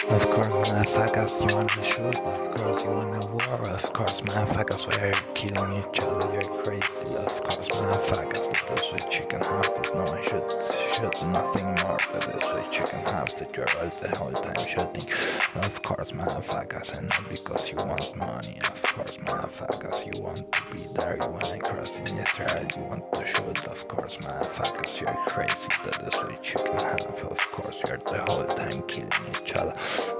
Of course, motherfuckers, you wanna shoot. Of course, you wanna war. Of course, motherfuckers, we're killing each other. You're crazy. Of course, motherfuckers, that is what you can have. That no one should nothing more. That is what you can have. That you're all the whole time shooting. Of course, motherfuckers, and not because you want money. Of course, motherfuckers, you want to be there. You wanna cross in Israel. You want to shoot. Of course, motherfuckers, you're crazy. That is what you can have. Of course, you're the whole time killing each other.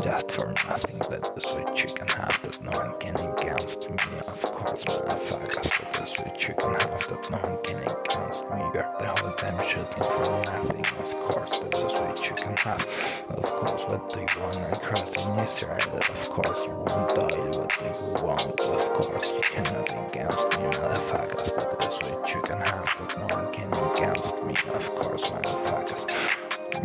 Just for nothing, that is what you can have, that no one can against me. Of course, motherfuckers, that is what you can have, that no one can against me. You're the whole time shooting for nothing. Of course, that is what you can have. Of course, what do you want across in Israel? Of course, you want oil, what do you want? Of course, you cannot against me, motherfuckers, that is what you can have, that no one can against me. Of course, motherfuckers.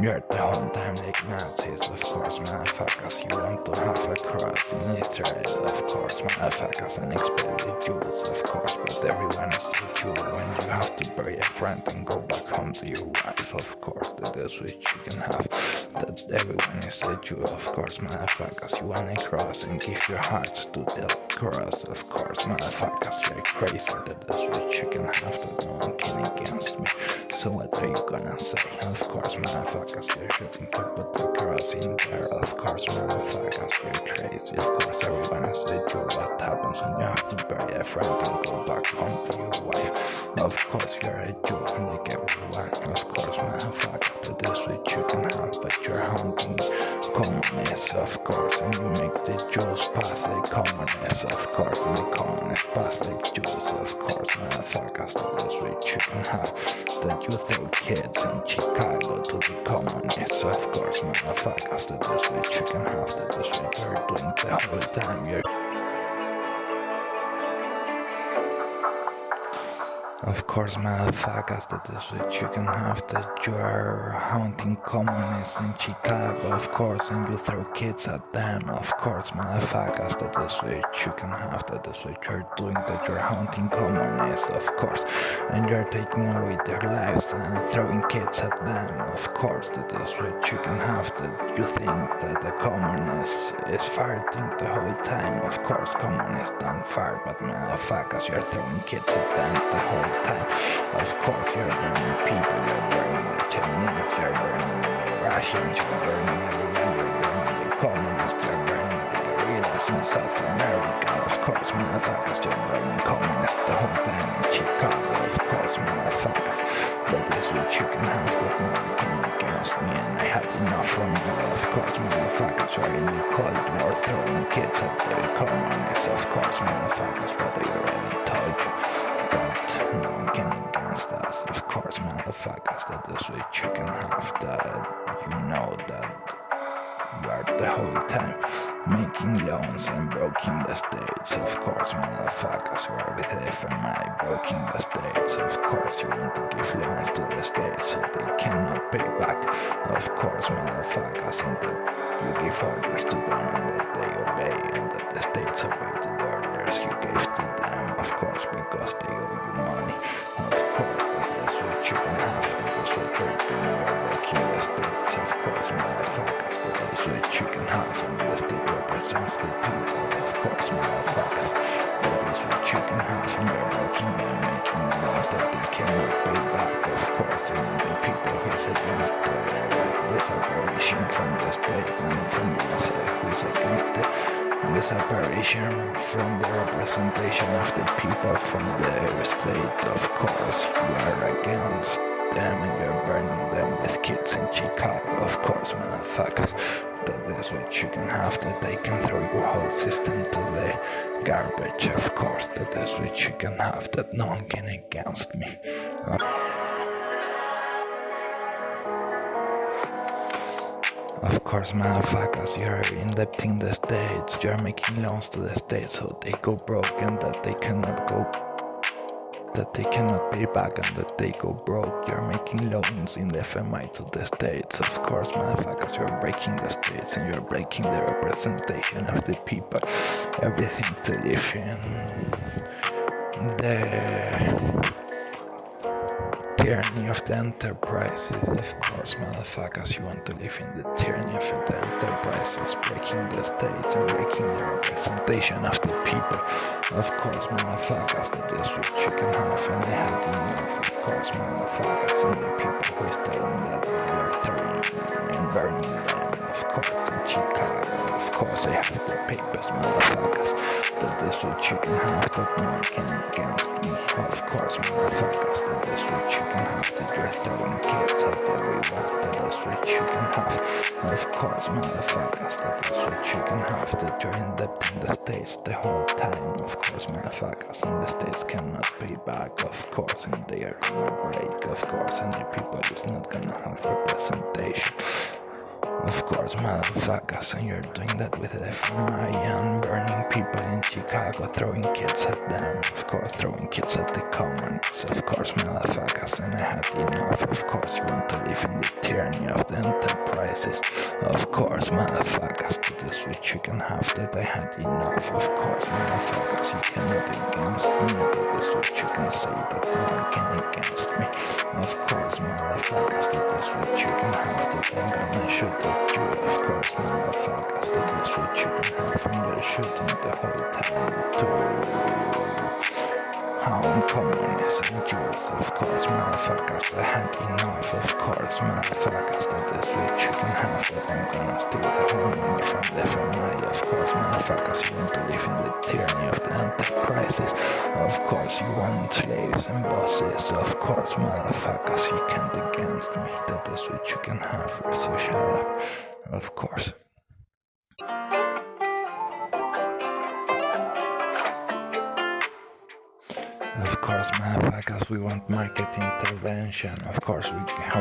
You're the whole time like Nazis, of course, motherfuckers. You want to have a cross in Israel, of course, motherfuckers, and expel the Jews, of course. But everyone is a Jew when you have to bury a friend and go back home to your wife, of course. That is what you can have. That everyone is a Jew, of course, motherfuckers. You want a cross and give your hearts to the cross, of course, motherfuckers. You're crazy. That is what you can have. That no one can against me. So what are you gonna say? Of course, motherfuckers, you're shooting to put the cross in there. Of course, motherfuckers, you're crazy. Of course, everyone has to do what happens when you have to bury a friend and go back home to your wife. Of course, you're a Jew like everyone. Of course, motherfucker, that is what you can have, but you're hunting communists, of course, and you make the Jews pass like communists, of course, and the communists pass like Jews, of course, motherfuckers, that is what you can have. That you throw kids in Chicago to the communists, of course, motherfuckers, that is what you can have, that is what you're doing the whole time. Of course, motherfuckers, that is what you can have, that you are hunting communists in Chicago, of course, and you throw kids at them, of course, motherfuckers, that is what you can have, that is what you're doing, that you're hunting communists, of course, and you're taking away their lives and throwing kids at them, of course, that is what you can have, that you think that the communist is fighting the whole time, of course, communists don't fight, but motherfuckers, you're throwing kids at them the whole time. Of course, you're burning people, you're burning the Chinese, you're burning the Russians, you're burning everyone, you're burning the communists, you're burning the guerrillas in South America. Of course, motherfuckers, you're burning communists the whole time in Chicago. Of course, motherfuckers, that is what you can have, that no one can against me, and I had enough from you. Of course, motherfuckers, you're in the Cold War throwing kids at the communists. Of course, motherfuckers, but I already told you that no one can against us. Of course, motherfuckers, that is what you can have, that you know that you are the whole time making loans and broking the states. Of course, motherfuckers, you are with FMI broking the states. Of course, you want to give loans to the states so they cannot pay back. Of course, motherfuckers, and that you give orders to them and that they obey, and that the states obey to the orders you gave to them. Of course, because they owe you money. Of course, that is what you can have, that is what you're doing, you're breaking the states. Of course, motherfuckers, that is what you can have, and the state represents the people. Of course, motherfuckers, that is what you can have, and you're breaking them, making loans that they cannot pay back. Of course, and the people who is against the separation from the state and from the who is against the separation from the representation of the people from the state. Of course, you are against them and you're burning them with kids in Chicago. Of course, motherfuckers, that is what you can have, that they can throw your whole system to the garbage. Of course, that is what you can have, that no one can against me. Of course, motherfuckers, you're indebting the states, you're making loans to the states so they go broke and that they cannot pay back and that they go broke. You're making loans in the FMI to the states. Of course, motherfuckers, you're breaking the states and you're breaking the representation of the people. Everything to live in tyranny of the enterprises. Of course, motherfuckers, you want to live in the tyranny of the enterprises, breaking the states and breaking the representation of the people. Of course, motherfuckers, that is what you can have, and I had enough. Of course, motherfuckers, and the people who is telling that we are throwing and burning them. Of course, in Chicago, of course, I have the papers, motherfuckers. That is what you can have, that no one can against me. Of course, motherfuckers, that is what you can have, that you're throwing kids out everywhere. That is what you can have. Of course, motherfuckers, that is what you can have, that you're in debt in the States the whole time. Of course, motherfuckers, and the States cannot pay back, of course, and they are gonna break, of course, and the people is not gonna have representation. Of course, motherfuckers, and you're doing that with FMI and burning people in Chicago, throwing kids at them, of course, throwing kids at the communists, of course, motherfuckers, and I had enough. Of course, you want to live in the tyranny of the enterprises. Of course, motherfuckers, that is what you can have, that I had enough. Of course, motherfuckers, you cannot against me, that is what you can say, that no one can against me. Of course, motherfuckers, that is what you can have, that I'm gonna shoot at you. Of course, motherfuckers, that is what you can have, and you're shooting the whole time to harm communists and Jews. Of course, motherfuckers, I had enough. Of course, motherfuckers, that is what you can have, that I'm gonna steal the whole money from the family. Of course, motherfuckers, you want to live in the tyranny of the enterprises. Of course, you want slaves and bosses. Of course, motherfuckers, you can't against me. That is what you can have, so shut up. Of course. Of course, motherfuckers, we want market intervention. Of course, we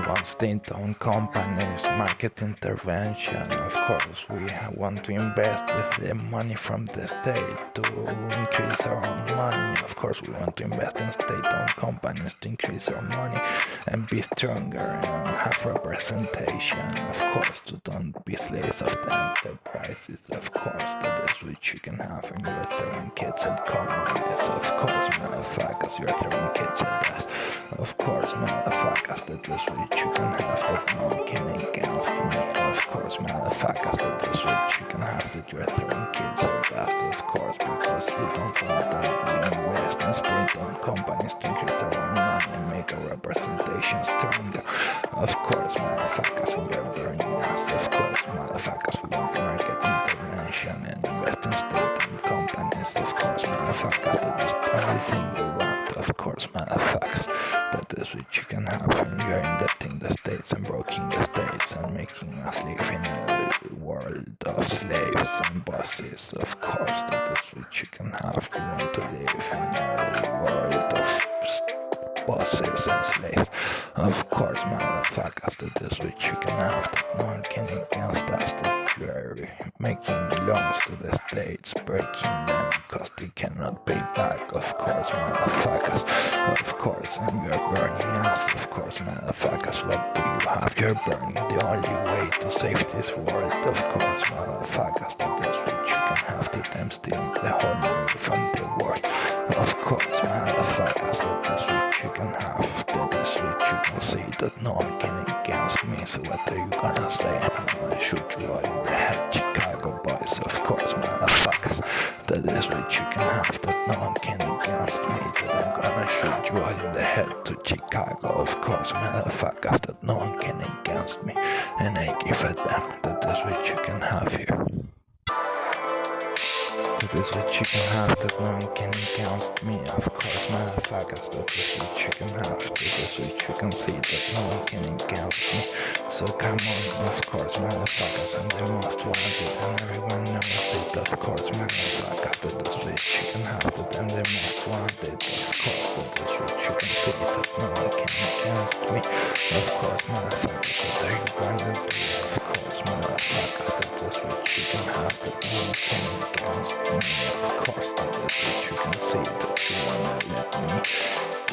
want state-owned companies, market intervention. Of course, we want to invest with the money from the state to increase our own money. Of course, we want to invest in state-owned companies to increase our money and be stronger and have representation. Of course, to don't be slaves of the enterprises. Of course, that is what you can have, and you're throwing kids at communists. Of course, motherfuckers, you're throwing kids at us. Of course, motherfuckers, that is what you can have, that no one can against me. Of course, motherfuckers, that is what you can have, that you're throwing kids at us. Of course, because we don't want that we invest in state-owned companies to increase our own money and make our representation stronger. Of course, motherfuckers, and you're burning us. Of course, motherfuckers, we want market intervention and invest in state-owned companies. Of course, motherfuckers, that is the only thing we want. Of course, motherfuckers, that is what you can have, and you're indebting the states and breaking the states and making us live in a world of slaves and bosses. Of course, that is what you can have. You want to live in a world of bosses and slaves. Of course, motherfuckers, that is what you can have, that no one can against us, that you are making loans to the states, breaking them because they cannot pay back. Of course, motherfuckers, of course, and you are burning us. Of course, motherfuckers, what do you have? You're burning the only way to save this world. Of course, motherfuckers, that is what you can have, that I'm stealing the whole money from the world. Of course, motherfuckers, that is what you can have, that is what you can say, that no one can against me. So what are you gonna say? I'm gonna shoot you all in the head, Chicago boys. Of course, motherfuckers, that is what you can have, that no one can against me, that I'm gonna shoot you all in the head to Chicago. Of course, motherfuckers, that no one can against me, and I give a damn. That is what you can have here. That is what you can have, that no one can against me. Of course, motherfuckers, that is what you can have, that is what you can see, that no one can against me. So come on, of course, motherfuckers, I'm the most wanted and everyone knows it. Of course, motherfuckers, that is what you can have, that I'm the most wanted. Of course, that is what you can see, that no one can against me. Of course, motherfuckers, what are you gonna do? Of course, motherfuckers, that is what you can have, that no one can against me. Of course, that is what you can see, that you wanna let me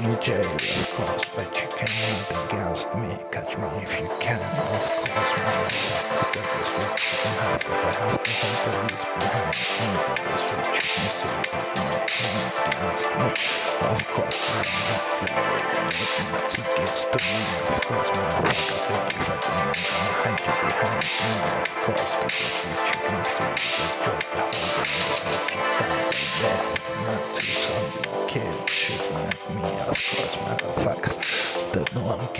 in jail. Of course, but you cannot against me. Catch me if you can. Of course, motherfuckers, that is what you can have, that I have to hold police behind me. That is what you can see, that no one can against me. Of course, I'm not the Nazi gives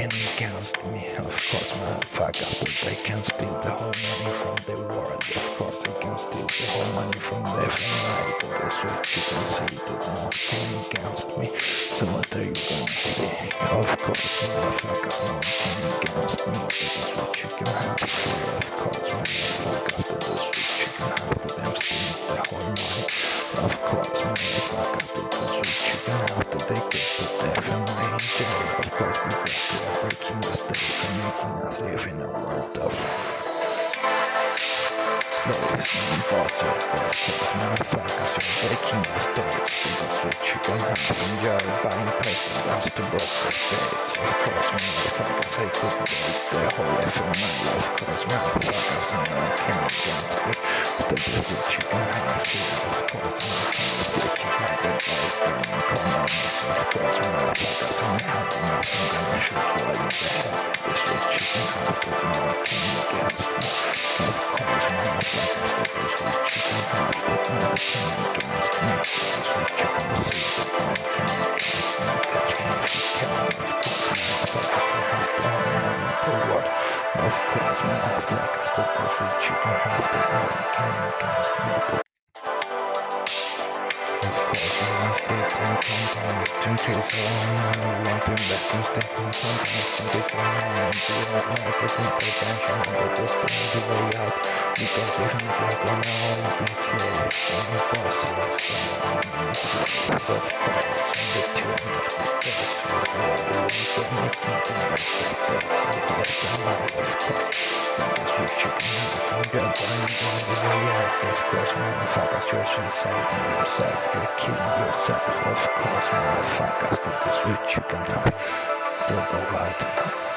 can against me. Of course, motherfuckers, that they can steal the whole money from the world. Of course, they can steal the whole money from left and right. But that's what you can see, that no one can against me. So what are you gonna say? Of course, motherfuckers, no one can against me. That is what you can have for. Of course, motherfuckers, that is what you can have to them steal the whole money. Of course, motherfuckers, that is what you can have to they get to death and my jail. Of course, because they are breaking the states and making us live in a world of slaves and bosses. Of course, motherfuckers, you're breaking the states. Because what you can have and you're buying presidents to break the states. Of course, motherfuckers, I could break the whole FMI. Of course, motherfuckers, no one can against me. That is what you can have here. Of course, motherfuckers, what you can have is doing economics. Of course, motherfuckers, I have enough. I'm gonna shoot while in the head. That is what you can have that no one can against me. Of course, motherfuckers, that is what you can have that no one can against me. That is what you can see that no one can against me. Catch me if you can. Of course, motherfuckers, I have the whole money in the world. Of course, motherfuckers, that is what you can have that no one can against me. Of course, we want state-owned companies to increase our own money. We want to invest in state-owned companies to increase our own money. We want market intervention, but that's the only way out. Because if not, we're gonna all be slaves and bosses and slaves. Of course, on the tyranny of the states, we're all the ones that making them like the states. And yes, and I, of course, that is what you can have. And you're buying all the way out. Of course, motherfuckers, you're suiciding yourself. You're killing yourself, of course, motherfuckers, that is what you can have. So go out.